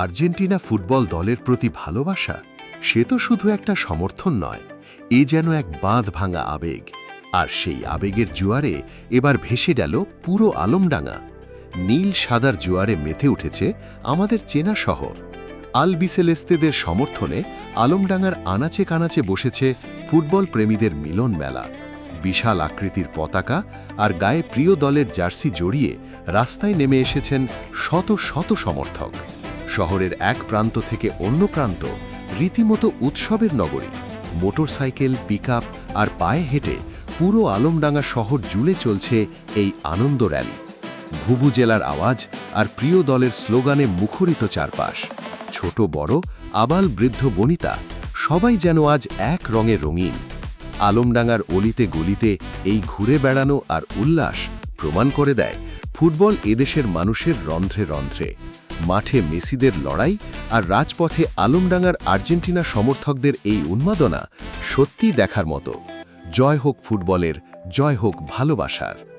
Argentina football দলের প্রতি ভালোবাসা সে তো শুধু একটা সমর্থন নয়, এ যেন এক বাঁধ ভাঙা আবেগ। আর সেই আবেগের জোয়ারে এবার ভেসে গেল পুরো আলমডাঙ্গা। নীল সাদার জোয়ারে মেতে উঠেছে আমাদের চেনা শহর। আলবিসেলেস্তেদের সমর্থনে আলমডাঙ্গার আনাচে কানাচে বসেছে ফুটবল প্রেমীদের মিলন মেলা। বিশাল আকৃতির পতাকা আর গায়ে প্রিয় দলের জার্সি জড়িয়ে রাস্তায় নেমে এসেছেন শত শত সমর্থক। শহরের এক প্রান্ত থেকে অন্য প্রান্ত রীতিমতো উৎসবের নগরী। মোটরসাইকেল, পিকআপ আর পায়ে হেঁটে পুরো আলমডাঙ্গা শহর জুড়ে চলছে এই আনন্দ র্যালি। ভুভুজেলার আওয়াজ আর প্রিয় দলের স্লোগানে মুখরিত চারপাশ। ছোট বড়, আবাল বৃদ্ধ বনিতা সবাই যেন আজ এক রঙে রঙিন। আলমডাঙ্গার অলিতে গলিতে এই ঘুরে বেড়ানো আর উল্লাস প্রমাণ করে দেয় ফুটবল এদেশের মানুষের রন্ধ্রে রন্ধ্রে। মাঠে মেসিদের লড়াই আর রাজপথে আলমডাঙ্গার আর্জেন্টিনা সমর্থকদের এই উন্মাদনা সত্যি দেখার মতো। জয় হোক ফুটবলের, জয় হোক ভালোবাসার।